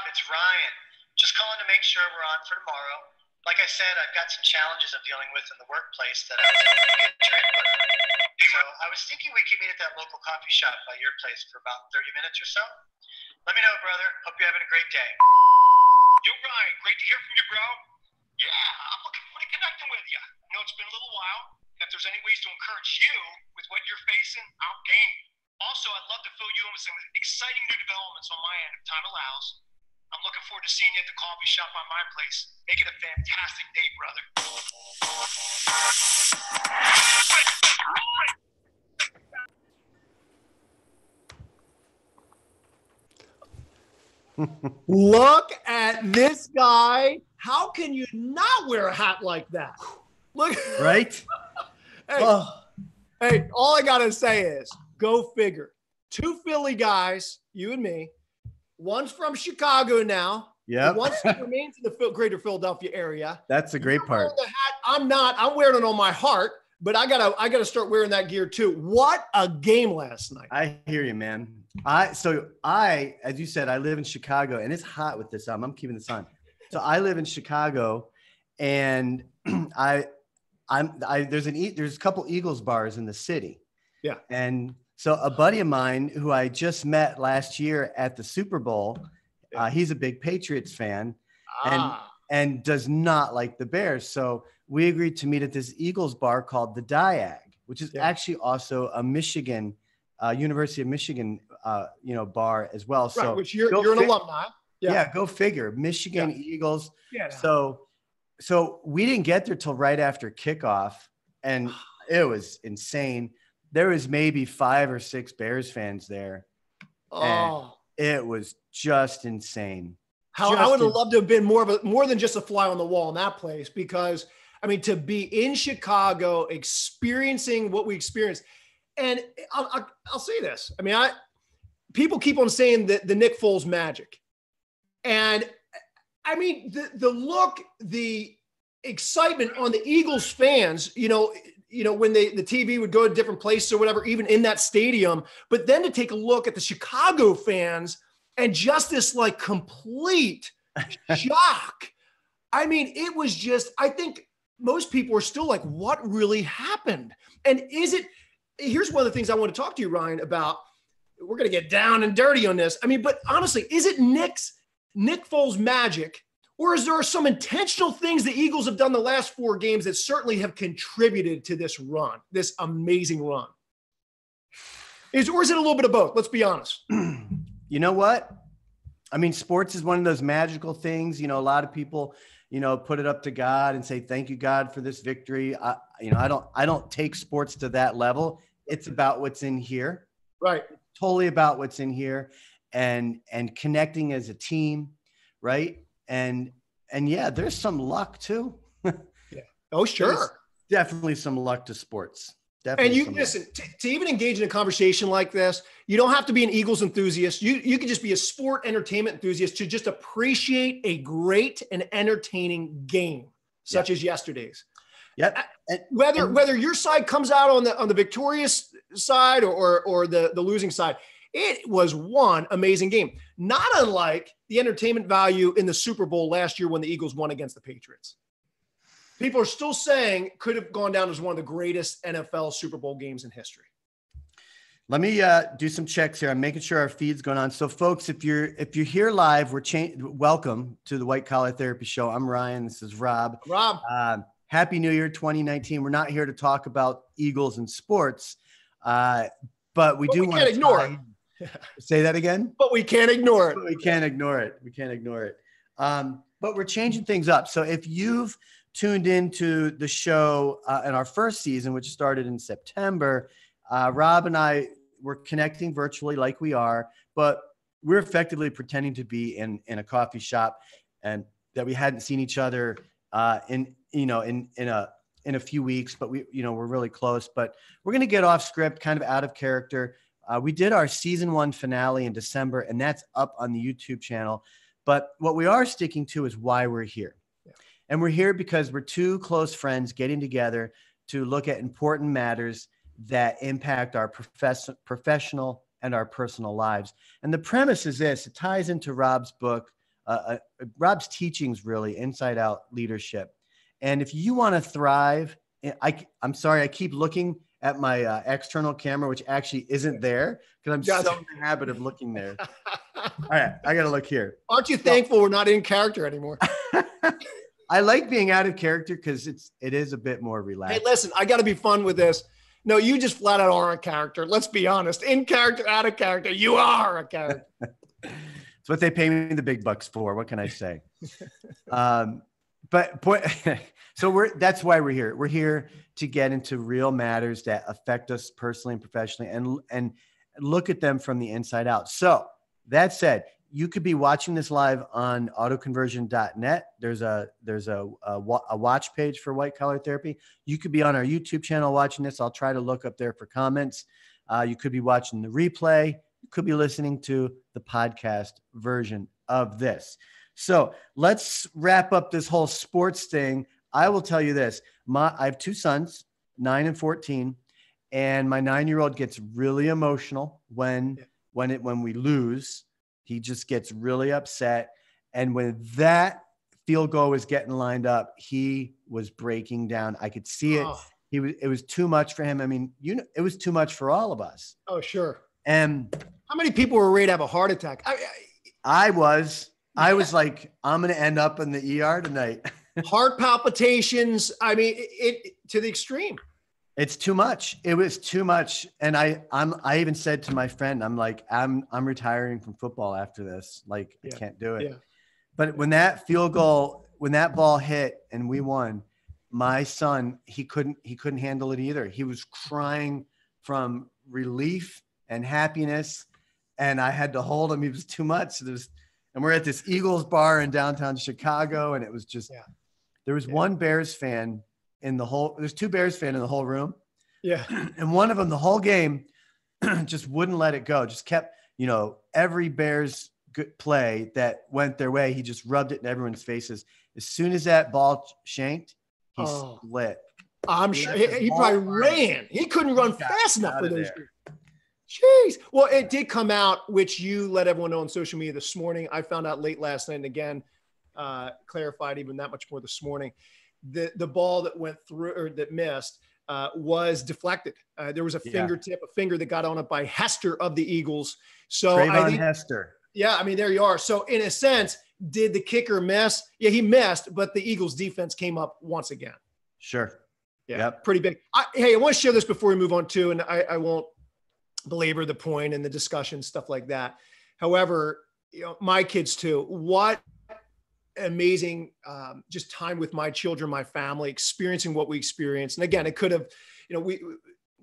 Rob, it's Ryan. Just calling to make sure we're on for tomorrow. Like I said, I've got some challenges I'm dealing with in the workplace that I was hoping to get your input on. So I was thinking we could meet at that local coffee shop by your place for about 30 minutes or so. Let me know, brother. Hope you're having a great day. Yo, Ryan, great to hear from you, bro. Yeah, I'm looking forward to connecting with you. I know it's been a little while. If there's any ways to encourage you with what you're facing, I'm game. Also, I'd love to fill you in with some exciting new developments on my end if time allows. I'm looking forward to seeing you at the coffee shop on my place. Make it a fantastic day, brother. Look at this guy. How can you not wear a hat like that? Look. Right? Hey, hey, all I got to say is go figure. Two Philly guys, you and me. One's from Chicago now. Yep. One remains in the greater Philadelphia area. That's the great part. The hat. I'm not. I'm wearing it on my heart, but I gotta start wearing that gear too. What a game last night. I hear you, man. As you said, I live in Chicago, and it's hot with this on. I'm keeping this on. So I live in Chicago, and there's a couple Eagles bars in the city. Yeah. And so a buddy of mine who I just met last year at the Super Bowl, he's a big Patriots fan and does not like the Bears. So we agreed to meet at this Eagles bar called the Diag, which is actually also a Michigan, University of Michigan, bar as well. Right, so which you're an alumni. Yeah, go figure. Michigan Eagles. Yeah. So we didn't get there till right after kickoff, and it was insane. There was maybe 5 or 6 Bears fans there. Oh, it was just insane. I would have loved to have been more than just a fly on the wall in that place, because I mean, to be in Chicago, experiencing what we experienced, and I'll say this. I mean, people keep on saying that the Nick Foles magic. And I mean, the look, the excitement on the Eagles fans, when the TV would go to different places or whatever, even in that stadium, but then to take a look at the Chicago fans and just this like complete shock. I mean, it was just, I think most people are still like, what really happened? And here's one of the things I want to talk to you, Ryan, about. We're going to get down and dirty on this. I mean, but honestly, is it Nick Foles magic, or is there some intentional things the Eagles have done the last 4 games that certainly have contributed to this run, this amazing run? Or is it a little bit of both? Let's be honest. You know what? I mean, sports is one of those magical things. A lot of people, put it up to God and say, thank you, God, for this victory. I don't take sports to that level. It's about what's in here. Right. Totally about what's in here. And connecting as a team, right? And yeah, there's some luck too. Yeah. Oh, sure. There's definitely some luck to sports. Definitely. And listen, to even engage in a conversation like this, you don't have to be an Eagles enthusiast. You can just be a sport entertainment enthusiast to just appreciate a great and entertaining game, such as yesterday's. Yep. Whether your side comes out on the victorious side or the losing side, it was one amazing game. Not unlike the entertainment value in the Super Bowl last year when the Eagles won against the Patriots. People are still saying could have gone down as one of the greatest NFL Super Bowl games in history. Let me do some checks here. I'm making sure our feed's going on. So, folks, if you're here live, welcome to the White Collar Therapy Show. I'm Ryan. This is Rob. Happy New Year 2019. We're not here to talk about Eagles and sports, but we do want to ignore it. Say that again? But we can't ignore it. We can't ignore it. But we're changing things up. So if you've tuned into the show in our first season, which started in September, Rob and I were connecting virtually like we are, but we're effectively pretending to be in a coffee shop and that we hadn't seen each other in a few weeks, but we're really close. But we're going to get off script, kind of out of character. We did our season 1 finale in December, and that's up on the YouTube channel. But what we are sticking to is why we're here. Yeah. And we're here because we're 2 close friends getting together to look at important matters that impact our professional and our personal lives. And the premise is this. It ties into Rob's book, Rob's teachings really inside out leadership. And if you want to thrive, I'm sorry, I keep looking at my external camera, which actually isn't there because I'm so in the habit of looking there. All right, I got to look here. Aren't you thankful we're not in character anymore? I like being out of character because it is a bit more relaxed. Hey, listen, I got to be fun with this. No, you just flat out are a character. Let's be honest. In character, out of character, you are a character. It's what they pay me the big bucks for. What can I say? So that's why we're here. We're here to get into real matters that affect us personally and professionally, and look at them from the inside out. So that said, you could be watching this live on autoconversion.net. There's a watch page for White Collar Therapy. You could be on our YouTube channel watching this. I'll try to look up there for comments. You could be watching the replay. You could be listening to the podcast version of this. So let's wrap up this whole sports thing. I will tell you this. I have two sons, 9 and 14, and my 9-year-old gets really emotional when we lose. He just gets really upset. And when that field goal was getting lined up, he was breaking down. I could see it. Oh. It was too much for him. I mean, it was too much for all of us. Oh, sure. And how many people were ready to have a heart attack? I was like, I'm going to end up in the ER tonight. Heart palpitations. I mean, it to the extreme. It's too much. It was too much. And I even said to my friend, I'm like, I'm retiring from football after this. Like, I can't do it. Yeah. But when that ball hit and we won, my son, he couldn't handle it either. He was crying from relief and happiness. And I had to hold him. He was too much. And we're at this Eagles bar in downtown Chicago. And it was just, there was one Bears fan there's two Bears fans in the whole room. Yeah. And one of them, the whole game, just wouldn't let it go. Just kept, every Bears good play that went their way, he just rubbed it in everyone's faces. As soon as that ball shanked, he split. I'm sure he probably ran. He couldn't run fast enough for those. Jeez. Well, it did come out, which you let everyone know on social media this morning. I found out late last night, and again, clarified even that much more this morning. The ball that went through or that missed was deflected. There was a finger that got on it by Hester of the Eagles. So I think Hester. Yeah, I mean, there you are. So in a sense, did the kicker miss? Yeah, he missed, but the Eagles defense came up once again. Sure. Yeah, pretty big. I want to share this before we move on too, and I won't belabor the point and the discussion, stuff like that. However, my kids too, what amazing just time with my children, my family, experiencing what we experienced. And again, it could have, we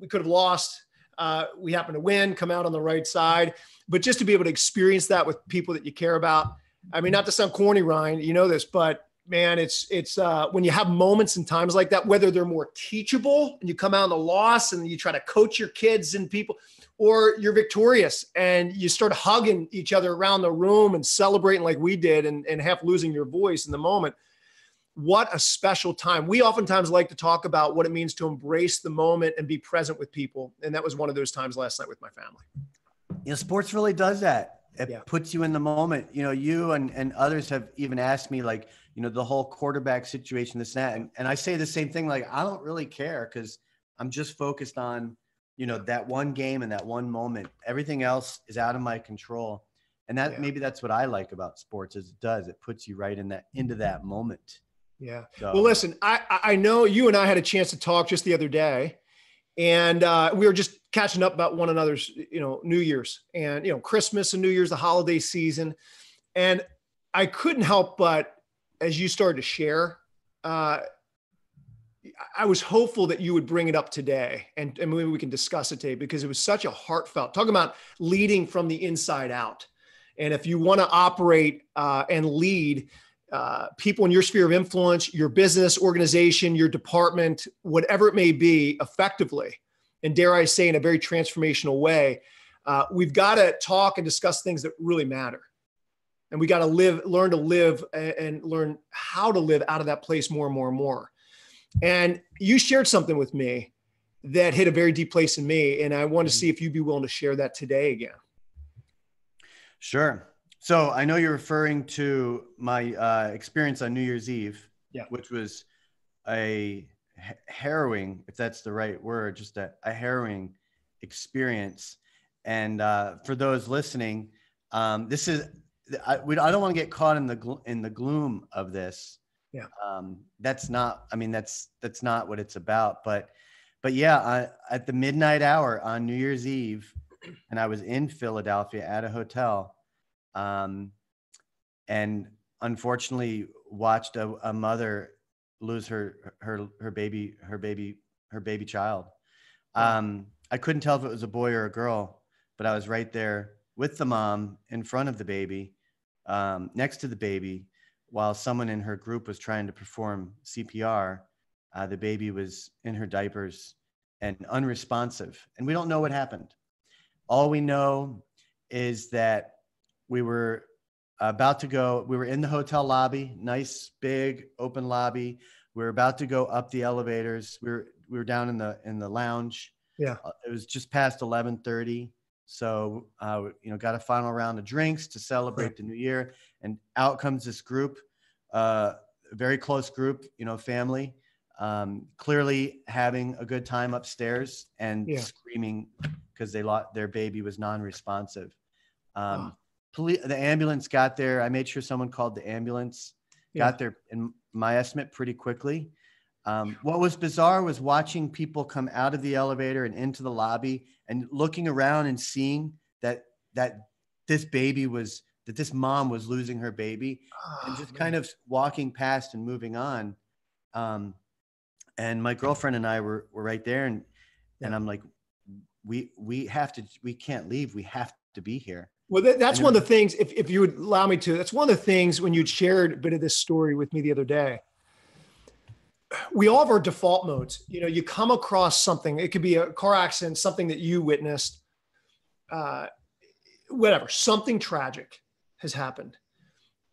could have lost. We happened to win, come out on the right side, but just to be able to experience that with people that you care about. I mean, not to sound corny, Ryan, you know this, but man, it's when you have moments and times like that, whether they're more teachable and you come out on the loss and you try to coach your kids and people, or you're victorious and you start hugging each other around the room and celebrating like we did and half losing your voice in the moment. What a special time. We oftentimes like to talk about what it means to embrace the moment and be present with people. And that was one of those times last night with my family. Sports really does that. It puts you in the moment. You and others have even asked me, like, the whole quarterback situation, this, that. And I say the same thing, like, I don't really care because I'm just focused on, that one game and that one moment. Everything else is out of my control. And maybe that's what I like about sports is it puts you right into that moment. Yeah. So. Well, listen, I know you and I had a chance to talk just the other day, and we were just catching up about one another's, New Year's and, Christmas and New Year's, the holiday season. And I couldn't help but, as you started to share, I was hopeful that you would bring it up today and maybe we can discuss it today because it was such a heartfelt, talking about leading from the inside out. And if you want to operate and lead people in your sphere of influence, your business, organization, your department, whatever it may be, effectively, and dare I say in a very transformational way, we've got to talk and discuss things that really matter. And we got to learn to live and learn how to live out of that place more and more and more. And you shared something with me that hit a very deep place in me. And I want to see if you'd be willing to share that today again. Sure. So I know you're referring to my experience on New Year's Eve, Yeah. which was a harrowing, if that's the right word, just a harrowing experience. And for those listening, this is I don't want to get caught in the gloom of this. Yeah. That's not. I mean, that's not what it's about. But yeah, at the midnight hour on New Year's Eve, and I was in Philadelphia at a hotel, and unfortunately watched a mother lose her baby child. I couldn't tell if it was a boy or a girl, but I was right there with the mom in front of the baby, next to the baby, while someone in her group was trying to perform CPR. The baby was in her diapers and unresponsive, and we don't know what happened. All we know is that we were about to go. We were in the hotel lobby, nice big open lobby. We were about to go up the elevators. We were down in the lounge. Yeah. It was just past 11:30. So, got a final round of drinks to celebrate the new year. And out comes this group, a very close group, family, clearly having a good time upstairs and screaming because their baby was non-responsive. The ambulance got there. I made sure someone called the ambulance, got there, in my estimate, pretty quickly. What was bizarre was watching people come out of the elevator and into the lobby and looking around and seeing that this mom was losing her baby, and just kind of walking past and moving on. And my girlfriend and I were right there, and I'm like, we can't leave. We have to be here. Well, that's one of the things, if you would allow me to, that's one of the things when you'd shared a bit of this story with me the other day. We all have our default modes. You come across something, it could be a car accident, something that you witnessed, whatever, something tragic has happened.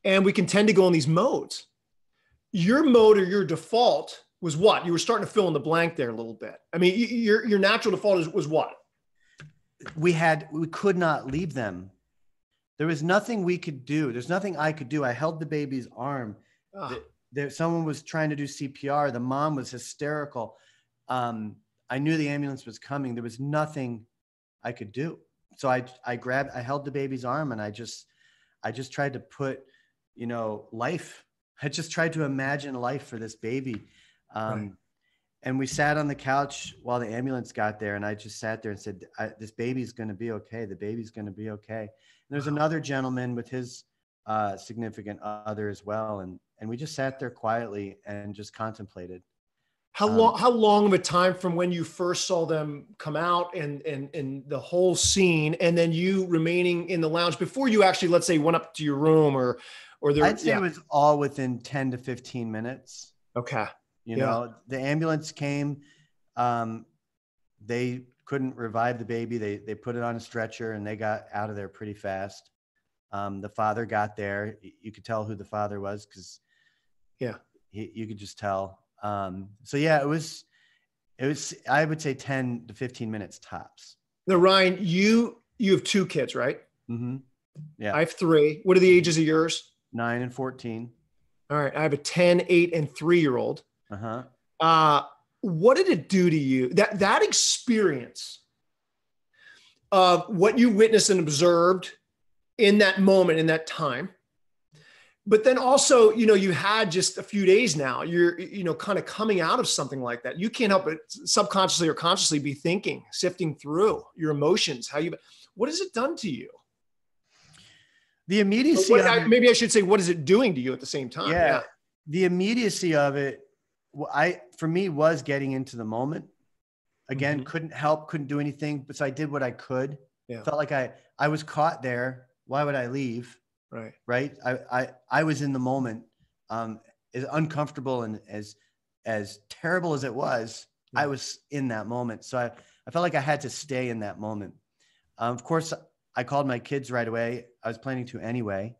And we can tend to go in these modes. Your mode or your default was what? You were starting to fill in the blank there a little bit. I mean, your natural default was what? We could not leave them. There was nothing we could do. There's nothing I could do. I held the baby's arm. Someone was trying to do CPR. The mom was hysterical. I knew the ambulance was coming. There was nothing I could do. So I held the baby's arm, and I just tried to put, life. I just tried to imagine life for this baby. And we sat on the couch while the ambulance got there, and I just sat there and said, this baby's going to be okay. The baby's going to be okay. And there's another gentleman with his significant other as well. And we just sat there quietly and just contemplated. How long of a time from when you first saw them come out and the whole scene, and then you remaining in the lounge before you actually, let's say, went up to your room or there? I'd say it was all within 10 to 15 minutes. Okay. The ambulance came. They couldn't revive the baby. They put it on a stretcher, and they got out of there pretty fast. The father got there. You could tell who the father was because you could just tell. So yeah, it was, I would say 10 to 15 minutes tops. Now, Ryan, you have 2 kids, right? Mm-hmm. Yeah. I have 3. What are the ages of yours? 9 and 14. All right. I have a 10, 8, and 3-year-old. What did it do to you? That experience of what you witnessed and observed in that moment, in that time. But then also, you had just a few days now, you're, kind of coming out of something like that. You can't help but subconsciously or consciously be thinking, sifting through your emotions, what has it done to you? The immediacy. Maybe I should say, what is it doing to you at the same time? Yeah. The immediacy of it, for me, was getting into the moment. Again, couldn't do anything, but so I did what I could. Yeah. Felt like I was caught there. Why would I leave? Right. I was in the moment, as uncomfortable and as terrible as it was. I was in that moment. So I felt like I had to stay in that moment. Of course, I called my kids right away. I was planning to anyway.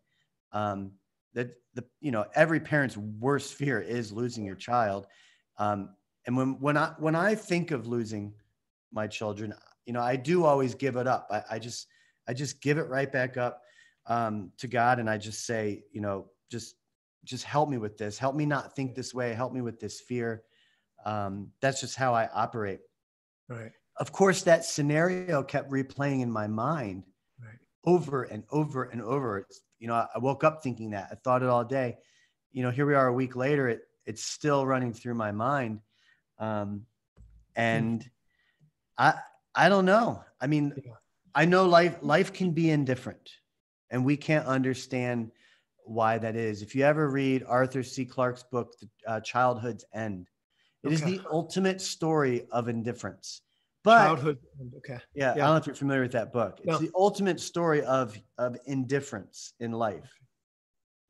Every parent's worst fear is losing your child. And when I think of losing my children, I do always give it up. I just give it right back up. to God, and I just say, just help me with this. Help me not think this way. Help me with this fear. That's just how I operate. Right. Of course, that scenario kept replaying in my mind over and over and over. I woke up thinking that. I thought it all day. Here we are a week later. It's still running through my mind. And I don't know. I mean, I know life can be indifferent, and we can't understand why that is. If you ever read Arthur C. Clarke's book, Childhood's End, it is the ultimate story of indifference. But Childhood. Okay. Yeah. I don't know if you're familiar with that book. It's the ultimate story of indifference in life.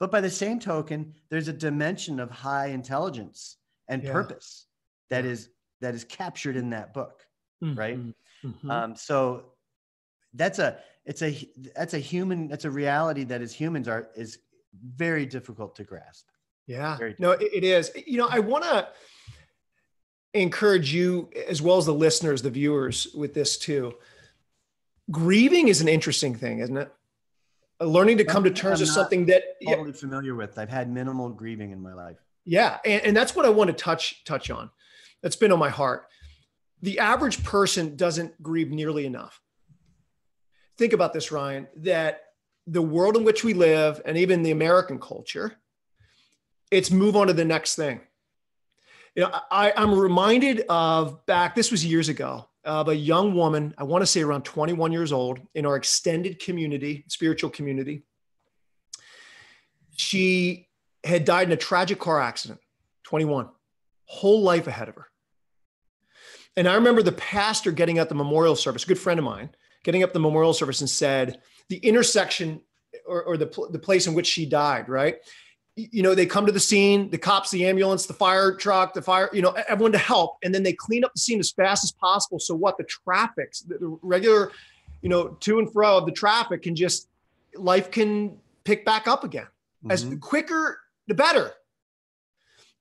But by the same token, there's a dimension of high intelligence and purpose that is captured in that book. Right. So that's a reality that as humans is very difficult to grasp. Yeah, no, it is. I want to encourage you, as well as the listeners, the viewers, with this too. Grieving is an interesting thing, isn't it? Learning to come to terms with something that totally familiar with. I've had minimal grieving in my life. Yeah. And that's what I want to touch on. That's been on my heart. The average person doesn't grieve nearly enough. Think about this, Ryan, that the world in which we live, and even the American culture, it's move on to the next thing. I'm reminded of this was years ago, of a young woman, I want to say around 21 years old, in our extended community, spiritual community. She had died in a tragic car accident, 21, whole life ahead of her. And I remember the pastor getting at the memorial service, a good friend of mine, getting up the memorial service and said, the intersection or the place in which she died, right? They come to the scene, the cops, the ambulance, the fire truck, everyone to help. And then they clean up the scene as fast as possible. So what the regular, to and fro of the traffic life can pick back up again. As quicker, the better.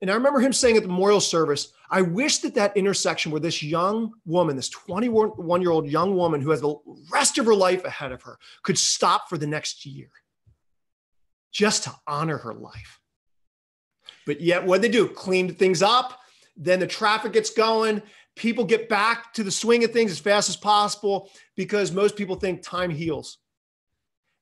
And I remember him saying at the memorial service, I wish that intersection where this young woman, this 21-year-old young woman who has the rest of her life ahead of her, could stop for the next year just to honor her life. But yet what they do, cleaned things up. Then the traffic gets going. People get back to the swing of things as fast as possible because most people think time heals.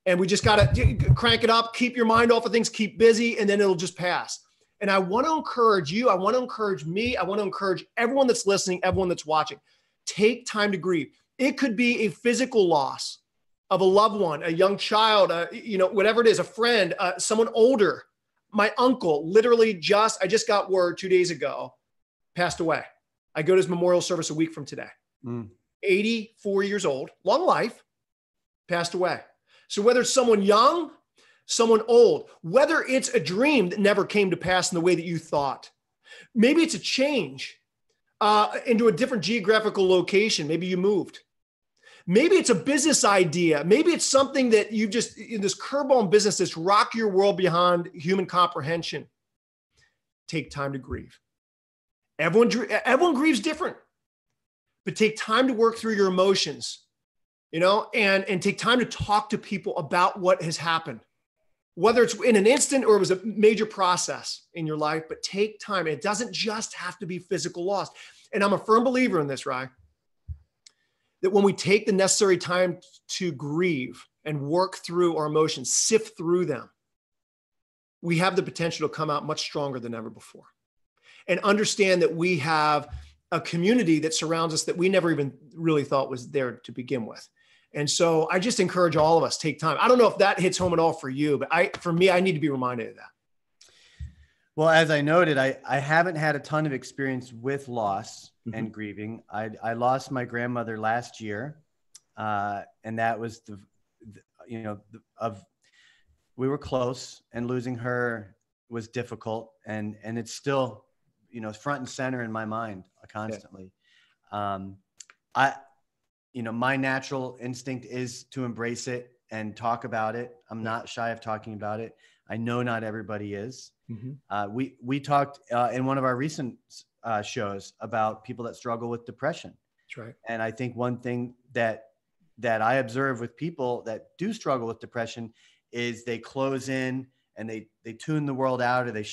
And we just got to crank it up, keep your mind off of things, keep busy, and then it'll just pass. And I want to encourage you. I want to encourage me. I want to encourage everyone that's listening, everyone that's watching. Take time to grieve. It could be a physical loss of a loved one, a young child, whatever it is, a friend, someone older. My uncle literally I just got word 2 days ago, passed away. I go to his memorial service a week from today. 84 years old, long life, passed away. So whether it's someone young, someone old, whether it's a dream that never came to pass in the way that you thought, maybe it's a change into a different geographical location. Maybe you moved. Maybe it's a business idea. Maybe it's something that you just, in this curveball in business, that's rock your world beyond human comprehension. Take time to grieve. Everyone grieves different, but take time to work through your emotions, and take time to talk to people about what has happened. Whether it's in an instant or it was a major process in your life, but take time. It doesn't just have to be physical loss. And I'm a firm believer in this, Ryan, that when we take the necessary time to grieve and work through our emotions, sift through them, we have the potential to come out much stronger than ever before. And understand that we have a community that surrounds us that we never even really thought was there to begin with. And so I just encourage all of us, take time. I don't know if that hits home at all for you, but for me, I need to be reminded of that. Well, as I noted, I haven't had a ton of experience with loss and grieving. I lost my grandmother last year. And that was we were close, and losing her was difficult. And it's still, front and center in my mind constantly. My natural instinct is to embrace it and talk about it. I'm not shy of talking about it. I know not everybody is. We talked in one of our recent shows about people that struggle with depression. That's right. And I think one thing that I observe with people that do struggle with depression is they close in and they tune the world out, or they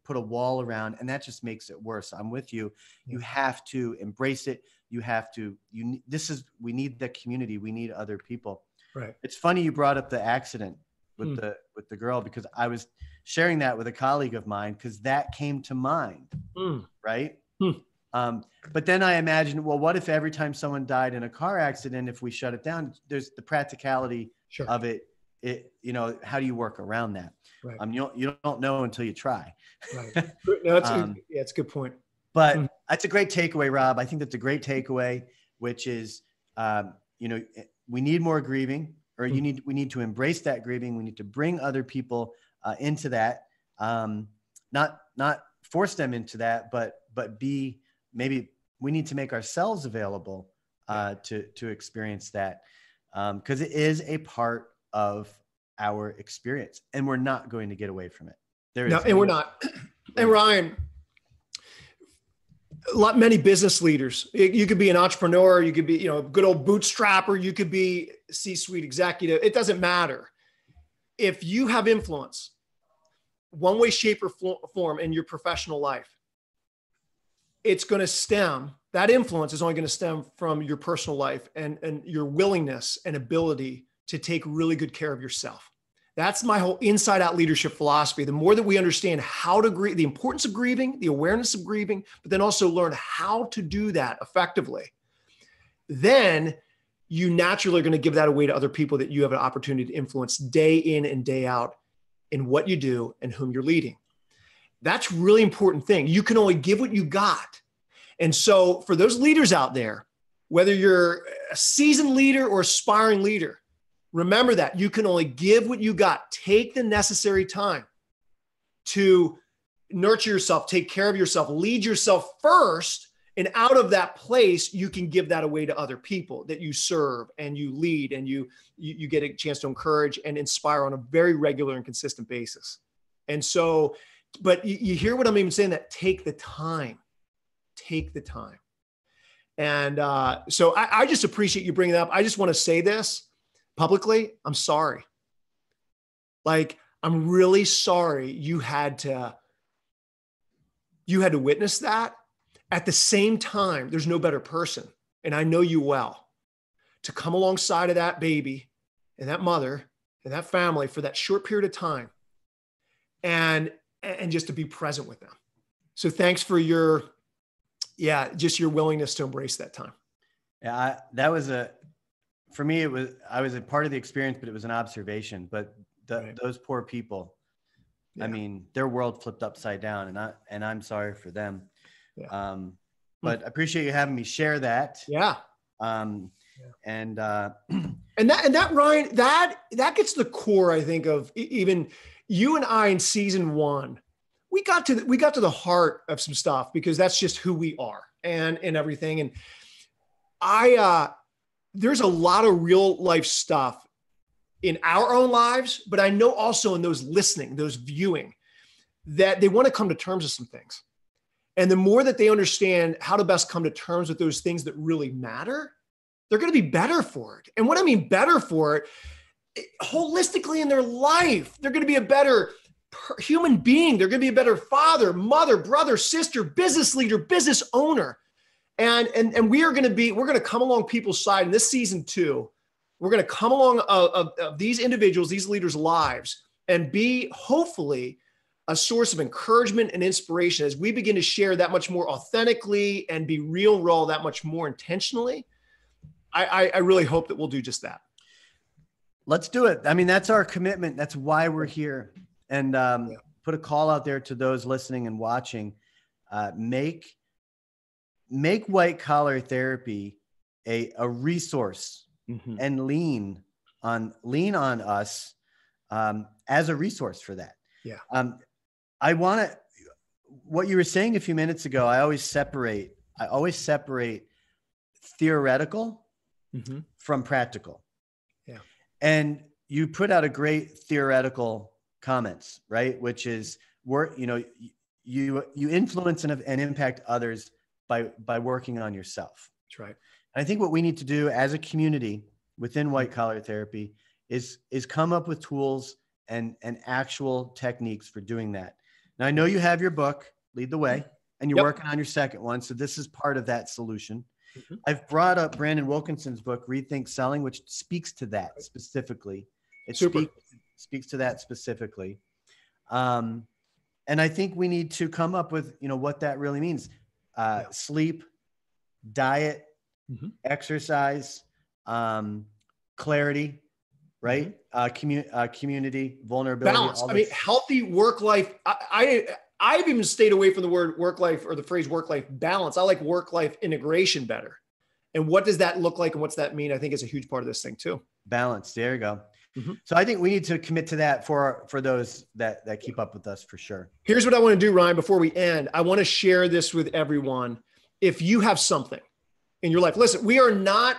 put a wall around, and that just makes it worse. I'm with you. You have to embrace it. We need the community. We need other people. Right. It's funny you brought up the accident with the girl, because I was sharing that with a colleague of mine, because that came to mind. Right. But then I imagined, well, what if every time someone died in a car accident, if we shut it down, there's the practicality of it. How do you work around that? Right. You don't know until you try. Right. No, it's a good point. But that's a great takeaway, Rob. I think that's a great takeaway, which is, we need more grieving, or we need to embrace that grieving. We need to bring other people into that, not force them into that, but maybe we need to make ourselves available to experience that, because it is a part of our experience, and we're not going to get away from it. We're not. And Ryan, many business leaders. You could be an entrepreneur. You could be, a good old bootstrapper. You could be C-suite executive. It doesn't matter. If you have influence, one way, shape, or form in your professional life, it's going to stem. That influence is only going to stem from your personal life and your willingness and ability to take really good care of yourself. That's my whole inside out leadership philosophy. The more that we understand how to grieve, the importance of grieving, the awareness of grieving, but then also learn how to do that effectively, then you naturally are going to give that away to other people that you have an opportunity to influence day in and day out in what you do and whom you're leading. That's a really important thing. You can only give what you got. And so for those leaders out there, whether you're a seasoned leader or aspiring leader, remember that you can only give what you got. Take the necessary time to nurture yourself, take care of yourself, lead yourself first. And out of that place, you can give that away to other people that you serve and you lead, and you get a chance to encourage and inspire on a very regular and consistent basis. And so, but you hear what I'm even saying, that take the time. And so I just appreciate you bringing it up. I just want to say this publicly. I'm sorry. I'm really sorry you had to witness that. At the same time, there's no better person, and I know you well, to come alongside of that baby and that mother and that family for that short period of time and just to be present with them. So thanks for your willingness to embrace that time. Yeah, for me, I was a part of the experience, but it was an observation. But those poor people, yeah. I mean, their world flipped upside down, and I'm sorry for them. Yeah. But I appreciate you having me share that. Yeah. And that Ryan, that gets to the core, I think, of even you and I in season 1. We got to the heart of some stuff, because that's just who we are and everything. And there's a lot of real life stuff in our own lives, but I know also in those listening, those viewing, that they want to come to terms with some things. And the more that they understand how to best come to terms with those things that really matter, they're going to be better for it. And what I mean better for it, holistically in their life, they're going to be a better human being. They're going to be a better father, mother, brother, sister, business leader, business owner. And we're going to come along people's side in this season 2. We're going to come along of these individuals, these leaders' lives, and be hopefully a source of encouragement and inspiration as we begin to share that much more authentically and be real, raw, that much more intentionally. I really hope that we'll do just that. Let's do it. I mean, that's our commitment. That's why we're here. And put a call out there to those listening and watching. Make White Collar Therapy a resource, mm-hmm. and lean on us as a resource for that. Yeah. What you were saying a few minutes ago, I always separate theoretical mm-hmm. from practical. Yeah. And you put out a great theoretical comments, right? Which is you influence and impact others by working on yourself. That's right. And I think what we need to do as a community within White Collar Therapy is come up with tools and actual techniques for doing that. Now, I know you have your book, Lead the Way, and you're working on your second one. So this is part of that solution. I've brought up Brandon Wilkinson's book, Rethink Selling, which speaks to that specifically. It speaks to that specifically. And I think we need to come up with, what that really means. Sleep, diet, exercise, clarity, right? Community, vulnerability. Balance. I mean, healthy work-life. I've even stayed away from the word work-life or the phrase work-life balance. I like work-life integration better. And what does that look like? And what's that mean? I think is a huge part of this thing too. Balance. There you go. So I think we need to commit to that for those that keep up with us for sure. Here's what I want to do, Ryan, before we end. I want to share this with everyone. If you have something in your life, listen, we are not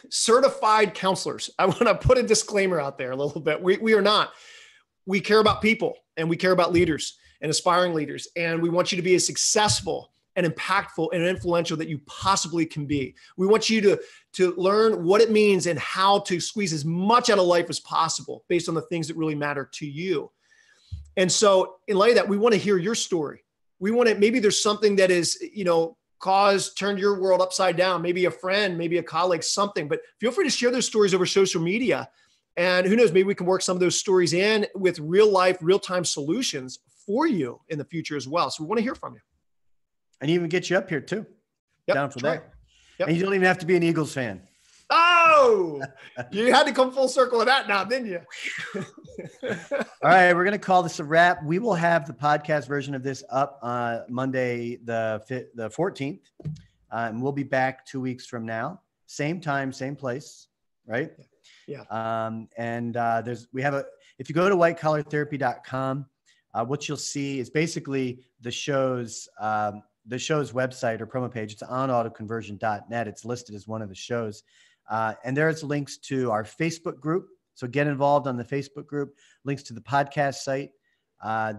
certified counselors. I want to put a disclaimer out there a little bit. We are not. We care about people and we care about leaders and aspiring leaders. And we want you to be as successful and impactful and influential that you possibly can be. We want you to learn what it means and how to squeeze as much out of life as possible based on the things that really matter to you. And so in light of that, we want to hear your story. We want to, maybe there's something that is, turned your world upside down, maybe a friend, maybe a colleague, something, but feel free to share those stories over social media. And who knows, maybe we can work some of those stories in with real life, real-time solutions for you in the future as well. So we want to hear from you. And even get you up here too. Down for that. Right. And you don't even have to be an Eagles fan. Oh, you had to come full circle with that now, didn't you? All right. We're going to call this a wrap. We will have the podcast version of this up Monday, the 14th. And we'll be back 2 weeks from now. Same time, same place. Right. Yeah. If you go to whitecollartherapy.com, what you'll see is basically the show's website or promo page. It's on autoconversion.net. It's listed as one of the shows. And there's links to our Facebook group. So get involved on the Facebook group, links to the podcast site.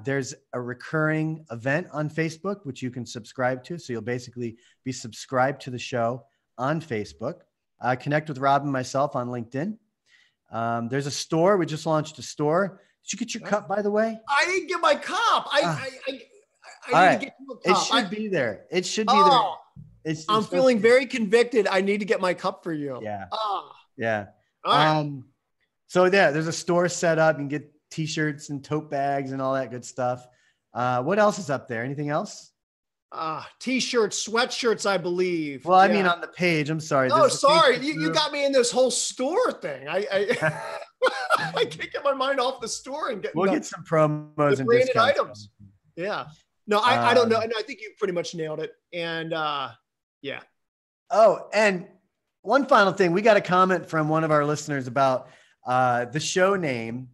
There's a recurring event on Facebook, which you can subscribe to. So you'll basically be subscribed to the show on Facebook. Connect with Rob and myself on LinkedIn. There's a store. We just launched a store. Did you get your cup, by the way? I didn't get my cup. I need to get you a cup. It should be there. It should be there. I'm feeling very convicted. I need to get my cup for you. Yeah. Oh. Yeah. All right. So yeah, there's a store set up. You can get t-shirts and tote bags and all that good stuff. What else is up there? Anything else? T-shirts, sweatshirts, I believe. Well, I mean on the page. I'm sorry. Oh, sorry. You got me in this whole store thing. I can't get my mind off the store and we'll get some promos and branded discounts. items. Yeah. No, I don't know. And I think you pretty much nailed it. And yeah. Oh, and one final thing. We got a comment from one of our listeners about the show name,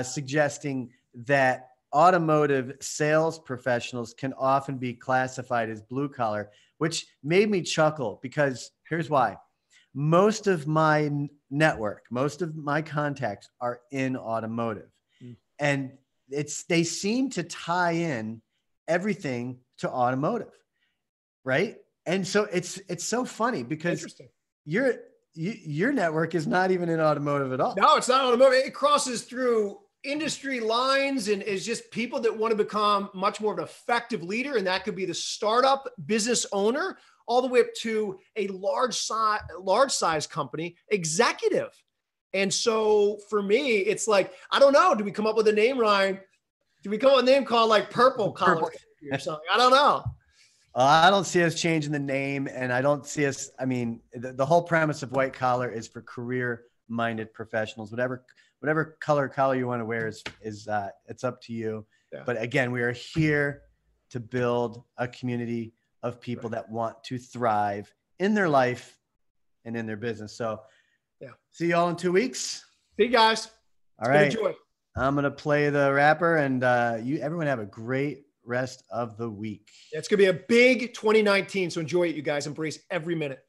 suggesting that automotive sales professionals can often be classified as blue collar, which made me chuckle because here's why. Most of my network, most of my contacts are in automotive, and they seem to tie in everything to automotive, right? And so it's so funny because your network is not even in automotive at all. No, it's not automotive. It crosses through industry lines and is just people that want to become much more of an effective leader. And that could be the startup business owner all the way up to a large size company executive. And so for me, it's like, I don't know. Do we come up with a name, Ryan? Do we come up with a name called like Purple Collar or something? I don't know. I don't see us changing the name, and I don't see us. I mean, the whole premise of White Collar is for career-minded professionals. Whatever collar you want to wear is it's up to you. Yeah. But again, we are here to build a community of people that want to thrive in their life and in their business. So, see y'all in 2 weeks. See you guys. All right. Enjoy. I'm gonna play the rapper, and everyone have a great rest of the week. It's gonna be a big 2019. So enjoy it, you guys. Embrace every minute.